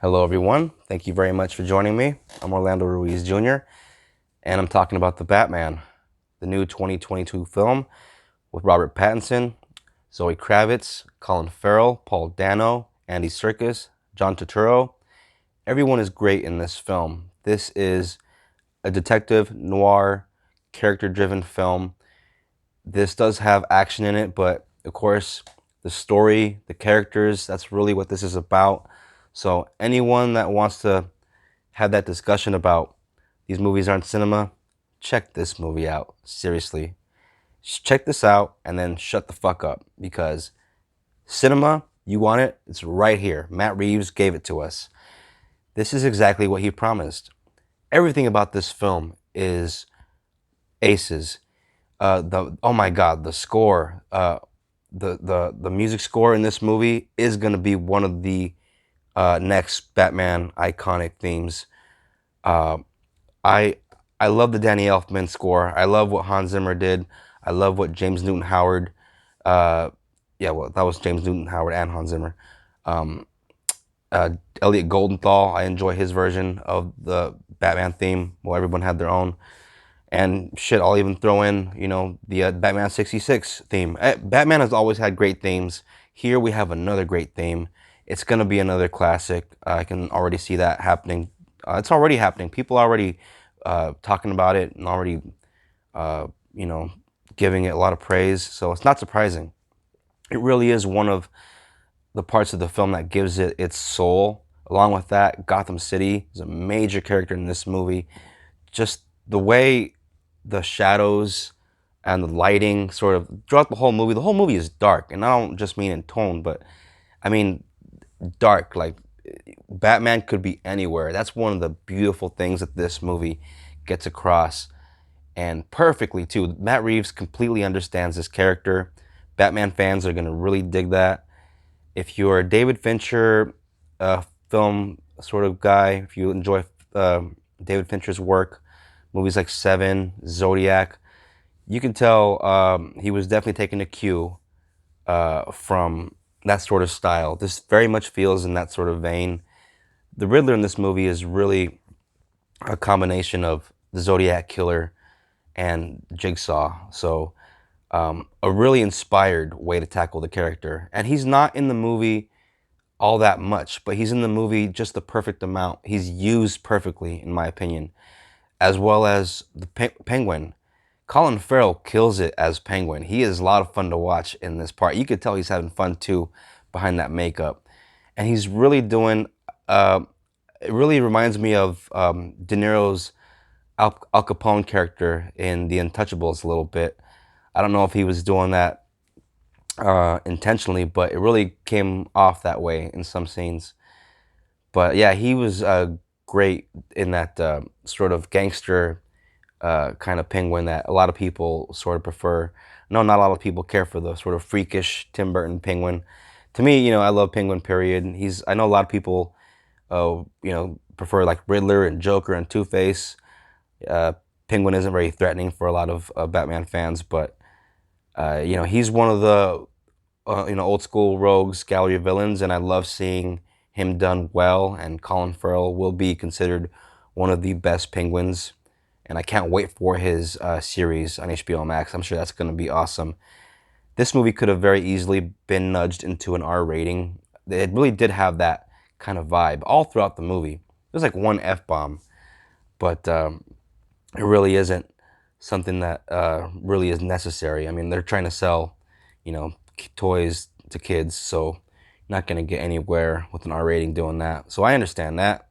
Hello, everyone. Thank you very much for joining me. I'm Orlando Ruiz Jr., and I'm talking about The Batman, the new 2022 film with Robert Pattinson, Zoe Kravitz, Colin Farrell, Paul Dano, Andy Serkis, John Turturro. Everyone is great in this film. This is a detective noir, character-driven film. This does have action in it, but of course, the story, the characters, that's really what this is about. So anyone that wants to have that discussion about these movies aren't cinema, check this movie out. Seriously. Check this out and then shut the fuck up because cinema, you want it? It's right here. Matt Reeves gave it to us. This is exactly what he promised. Everything about this film is aces. The oh my god, the score, the music score in this movie is gonna be one of the next Batman iconic themes. Uh, I I love the Danny Elfman score. I love what Hans Zimmer did. I love what James Newton Howard. Uh, yeah, well, that was James Newton Howard and Hans Zimmer. Um, uh, Elliot Goldenthal. I enjoy his version of the Batman theme. Well, everyone had their own. And shit, I'll even throw in, the Batman '66 theme. Batman has always had great themes. Here we have another great theme. It's gonna be another classic. I can already see that happening. It's already happening. People are already talking about it and already, uh, you know, giving it a lot of praise. So it's not surprising. It really is one of the parts of the film that gives it its soul. Along with that, Gotham City is a major character in this movie. Just the way the shadows and the lighting sort of throughout the whole movie. The whole movie is dark, and I don't just mean in tone, but I mean dark. Like Batman could be anywhere. That's one of the beautiful things that this movie gets across, and perfectly too. Matt Reeves completely understands this character. Batman fans are gonna really dig that. If you're a David Fincher film sort of guy, if you enjoy David Fincher's work, movies like Seven, Zodiac, you can tell he was definitely taking a cue from that sort of style. This very much feels in that sort of vein. The Riddler in this movie is really a combination of the Zodiac Killer and Jigsaw. So, a really inspired way to tackle the character. And he's not in the movie all that much, but he's in the movie just the perfect amount. He's used perfectly, in my opinion, as well as the Penguin. Colin Farrell kills it as Penguin. He is a lot of fun to watch in this part. You could tell he's having fun too behind that makeup. And he's really doing, it really reminds me of De Niro's Al Capone character in The Untouchables a little bit. I don't know if he was doing that intentionally, but it really came off that way in some scenes. But yeah, he was great in that sort of gangster kind of Penguin that a lot of people sort of prefer. No, not a lot of people care for the sort of freakish Tim Burton Penguin. To me, I love Penguin. Period. I know a lot of people, prefer like Riddler and Joker and Two Face. Uh, Penguin isn't very threatening for a lot of Batman fans, but he's one of the old school rogues gallery of villains, and I love seeing him done well. And Colin Farrell will be considered one of the best Penguins, and I can't wait for his series on HBO Max. I'm sure that's going to be awesome. This movie could have very easily been nudged into an R rating. It really did have that kind of vibe all throughout the movie. There's like one F bomb, but it really isn't something that really is necessary. I mean, they're trying to sell, toys to kids, so you're not going to get anywhere with an R rating doing that. So I understand that,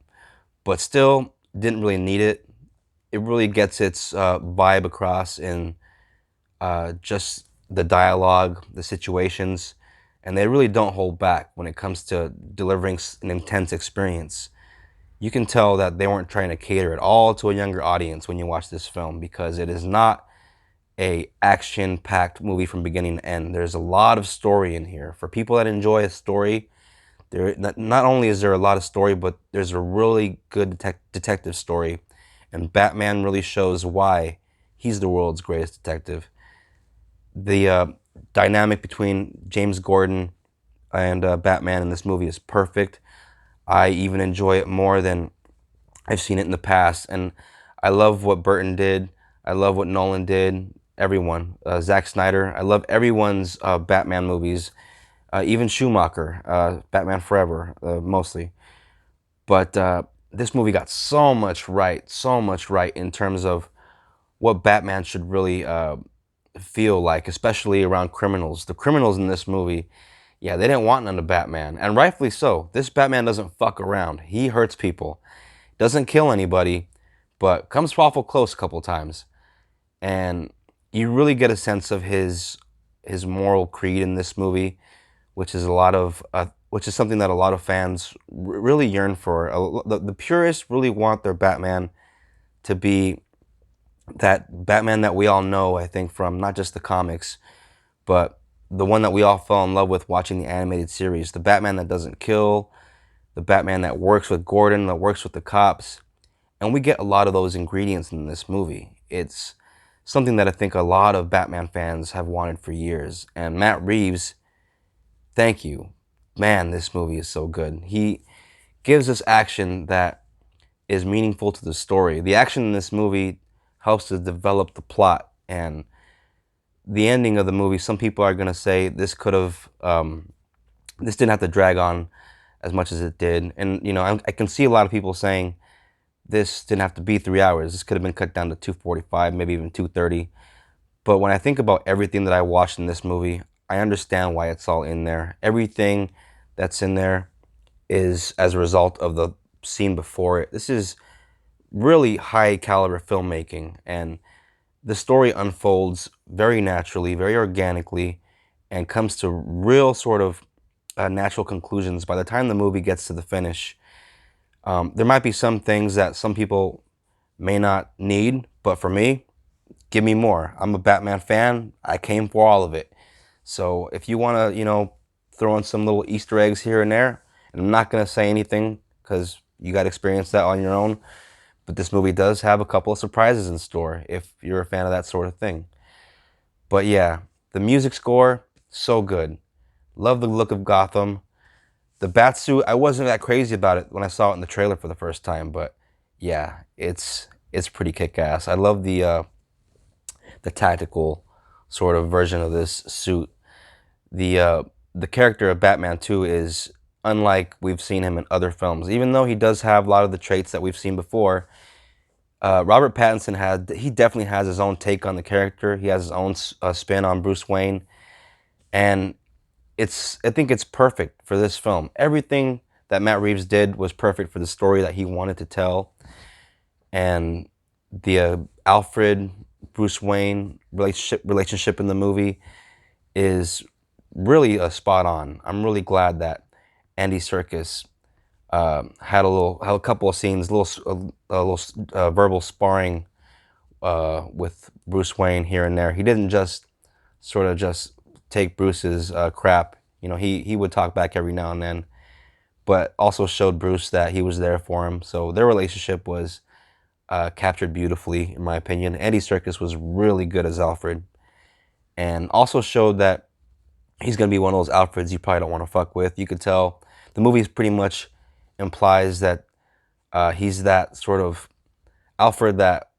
but still didn't really need it. It really gets its vibe across in just the dialogue, the situations, and they really don't hold back when it comes to delivering an intense experience. You can tell that they weren't trying to cater at all to a younger audience when you watch this film because it is not a action-packed movie from beginning to end. There's a lot of story in here. For people that enjoy a story, there not only is there a lot of story, but there's a really good detective story, and Batman really shows why he's the world's greatest detective. The dynamic between James Gordon and Batman in this movie is perfect. I even enjoy it more than I've seen it in the past. And I love what Burton did. I love what Nolan did. Everyone, Zack Snyder. I love everyone's Batman movies. Even Schumacher, Batman Forever, mostly. But this movie got so much right in terms of what Batman should really feel like, especially around criminals. The criminals in this movie, yeah, they didn't want none of Batman, and rightfully so. This Batman doesn't fuck around. He hurts people, doesn't kill anybody, but comes awful close a couple times. And you really get a sense of his moral creed in this movie, which is which is something that a lot of fans really yearn for. The purists really want their Batman to be that Batman that we all know, I think, from not just the comics, but the one that we all fell in love with watching the animated series. The Batman that doesn't kill, the Batman that works with Gordon, that works with the cops. And we get a lot of those ingredients in this movie. It's something that I think a lot of Batman fans have wanted for years. And Matt Reeves, thank you. Man, this movie is so good. He gives us action that is meaningful to the story. The action in this movie helps to develop the plot, and the ending of the movie, some people are going to say this could have, this didn't have to drag on as much as it did. And, you know, I can see a lot of people saying this didn't have to be 3 hours. This could have been cut down to 2:45, maybe even 2:30. But when I think about everything that I watched in this movie, I understand why it's all in there. Everything that's in there is as a result of the scene before it. This is really high caliber filmmaking, and the story unfolds very naturally, very organically, and comes to real sort of natural conclusions by the time the movie gets to the finish. There might be some things that some people may not need, but for me, give me more. I'm a Batman fan. I came for all of it. So if you want to, you know, throw in some little Easter eggs here and there, and I'm not going to say anything because you got to experience that on your own, but this movie does have a couple of surprises in store if you're a fan of that sort of thing. But yeah, the music score, so good. Love the look of Gotham. The Batsuit, I wasn't that crazy about it when I saw it in the trailer for the first time, but yeah, it's pretty kick-ass. I love the tactical sort of version of this suit. The character of Batman too is unlike we've seen him in other films. Even though he does have a lot of the traits that we've seen before, Robert Pattinson he definitely has his own take on the character. He has his own spin on Bruce Wayne, and I think it's perfect for this film. Everything that Matt Reeves did was perfect for the story that he wanted to tell, and the Alfred Bruce Wayne relationship in the movie is really spot on. I'm really glad that Andy Serkis had a couple of scenes, a little verbal sparring with Bruce Wayne here and there. He didn't just sort of just take Bruce's crap. You know, he would talk back every now and then, but also showed Bruce that he was there for him. So their relationship was captured beautifully, in my opinion. Andy Serkis was really good as Alfred, and also showed that he's going to be one of those Alfreds you probably don't want to fuck with. You could tell the movie pretty much implies that he's that sort of Alfred that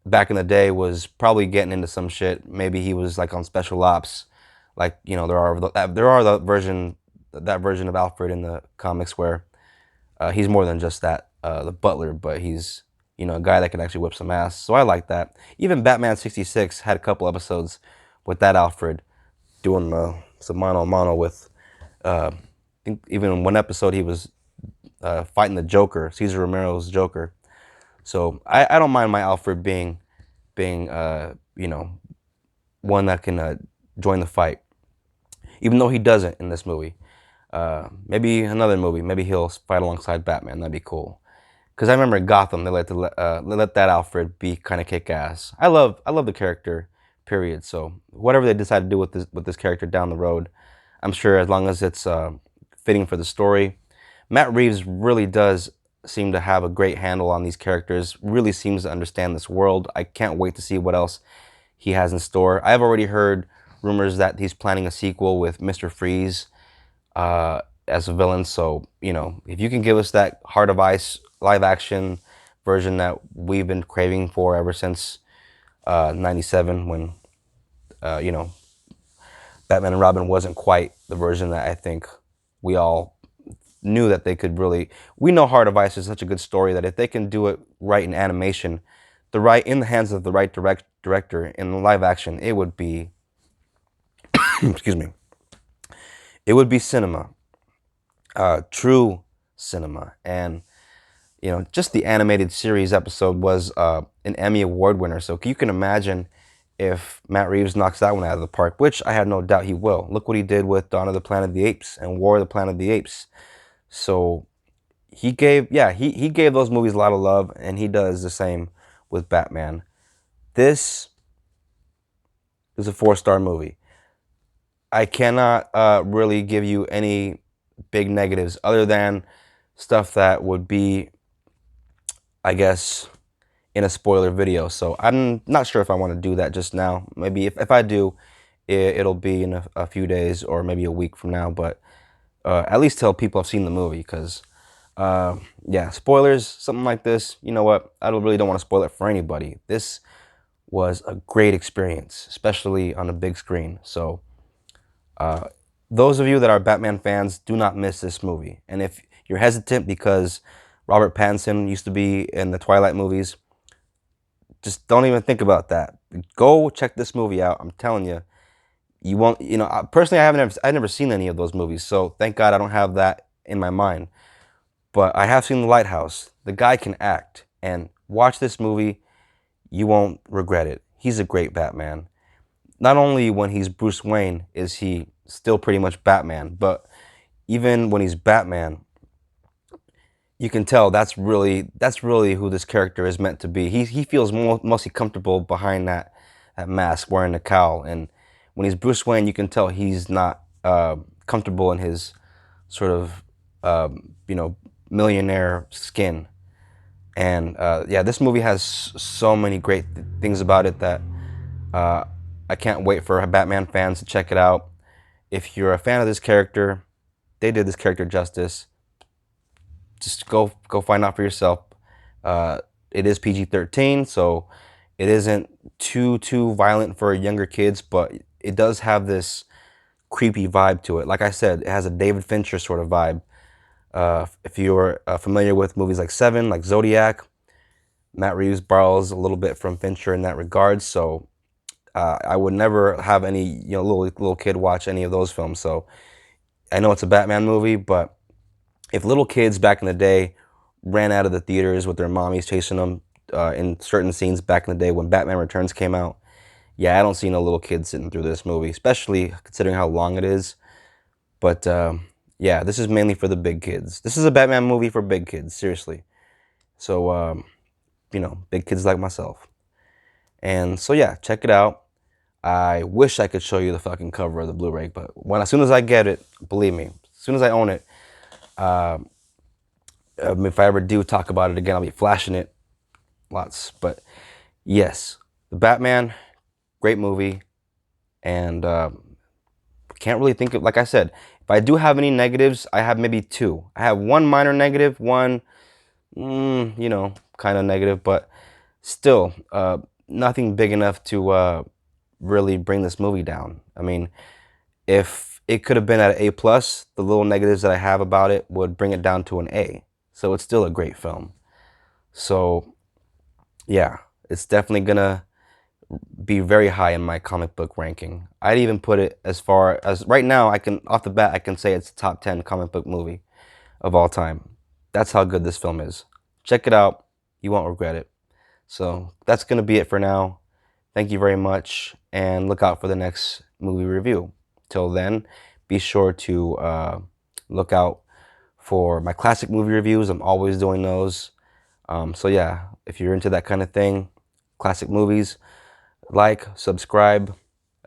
back in the day was probably getting into some shit. Maybe he was like on special ops, like, you know, there are that version of Alfred in the comics where he's more than just that the butler, but he's, you know, a guy that can actually whip some ass. So I like that. Even Batman '66 had a couple episodes with that Alfred doing some mano a mano with. I think even in one episode he was fighting the Joker, Cesar Romero's Joker. So I don't mind my Alfred being you know, one that can join the fight, even though he doesn't in this movie. Maybe another movie, maybe he'll fight alongside Batman. That'd be cool. Because I remember in Gotham they let that Alfred be kind of kick ass. I love the character, period. So whatever they decide to do with this character down the road, I'm sure as long as it's fitting for the story. Matt Reeves really does seem to have a great handle on these characters, really seems to understand this world. I can't wait to see what else he has in store. I've already heard rumors that he's planning a sequel with Mr. Freeze. as a villain. So, if you can give us that Heart of Ice live action version that we've been craving for ever since '97, when Batman and Robin wasn't quite the version that I think we all knew that they could really. We know Heart of Ice is such a good story that if they can do it right in animation, in the hands of the right director in live action, it would be excuse me, it would be cinema, true cinema. And just the animated series episode was an Emmy Award winner. So you can imagine if Matt Reeves knocks that one out of the park, which I have no doubt he will. Look what he did with Dawn of the Planet of the Apes and War of the Planet of the Apes. So he gave those movies a lot of love, and he does the same with Batman. This is a 4-star movie. I cannot really give you any big negatives other than stuff that would be, I guess, in a spoiler video. So I'm not sure if I want to do that just now. Maybe if I do, it'll be in a few days or maybe a week from now. But at least tell people I've seen the movie, because yeah, spoilers, something like this, you know what? I really don't want to spoil it for anybody. This was a great experience, especially on a big screen. So those of you that are Batman fans, do not miss this movie. And if you're hesitant because Robert Pattinson used to be in the Twilight movies, just don't even think about that. Go check this movie out. I'm telling you, you won't. Personally, I've never seen any of those movies, so thank God I don't have that in my mind. But I have seen The Lighthouse. The guy can act, and watch this movie. You won't regret it. He's a great Batman. Not only when he's Bruce Wayne is he still pretty much Batman, but even when he's Batman, you can tell that's really who this character is meant to be. He feels mostly comfortable behind that mask, wearing the cowl. And when he's Bruce Wayne, you can tell he's not comfortable in his sort of millionaire skin. And yeah, this movie has so many great things about it that I can't wait for Batman fans to check it out. If you're a fan of this character, they did this character justice. Just go find out for yourself. It is PG-13, so it isn't too violent for younger kids, but it does have this creepy vibe to it. Like I said, it has a David Fincher sort of vibe. If you're familiar with movies like Seven, like Zodiac, Matt Reeves borrows a little bit from Fincher in that regard. So I would never have any little kid watch any of those films. So I know it's a Batman movie, but if little kids back in the day ran out of the theaters with their mommies chasing them in certain scenes back in the day when Batman Returns came out, yeah, I don't see no little kids sitting through this movie, especially considering how long it is. But yeah, this is mainly for the big kids. This is a Batman movie for big kids, seriously. So, big kids like myself. And so, yeah, check it out. I wish I could show you the fucking cover of the Blu-ray, but as soon as I get it, believe me, as soon as I own it, if I ever do talk about it again, I'll be flashing it lots. But yes, The Batman, great movie. And can't really think of, like I said, if I do have any negatives, I have maybe 2. I have one minor negative, one, kind of negative, but still, nothing big enough to really bring this movie down. I mean, if it could have been at an A+, the little negatives that I have about it would bring it down to an A. So it's still a great film. So yeah, it's definitely gonna be very high in my comic book ranking. I'd even put it as far as right now. Off the bat, I can say it's a top 10 comic book movie of all time. That's how good this film is. Check it out. You won't regret it. So that's gonna be it for now. Thank you very much, and look out for the next movie review. Till then, be sure to look out for my classic movie reviews. I'm always doing those. So yeah, if you're into that kind of thing, classic movies, like, subscribe,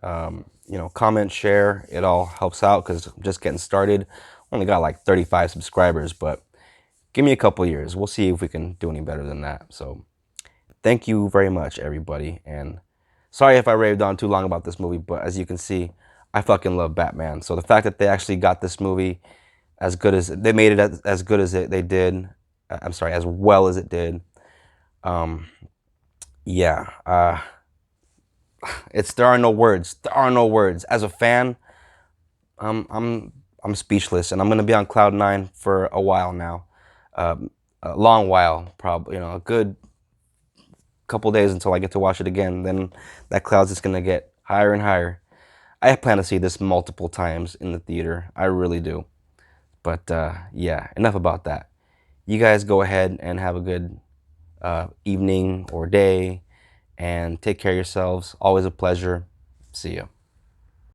comment, share. It all helps out because I'm just getting started. Only got like 35 subscribers, but give me a couple years. We'll see if we can do any better than that. So thank you very much, everybody. And sorry if I raved on too long about this movie, but as you can see, I fucking love Batman. So the fact that they actually got this movie as good as they made it, as good as they did. I'm sorry, as well as it did. Um, yeah, it's there are no words. There are no words. As a fan, I'm I'm I'm speechless, and I'm gonna be on cloud nine for a while now, a long while, probably a good couple days until I get to watch it again. Then that cloud's just gonna get higher and higher. I plan to see this multiple times in the theater. I really do. But yeah, enough about that. You guys go ahead and have a good evening or day, and take care of yourselves. Always a pleasure. See you.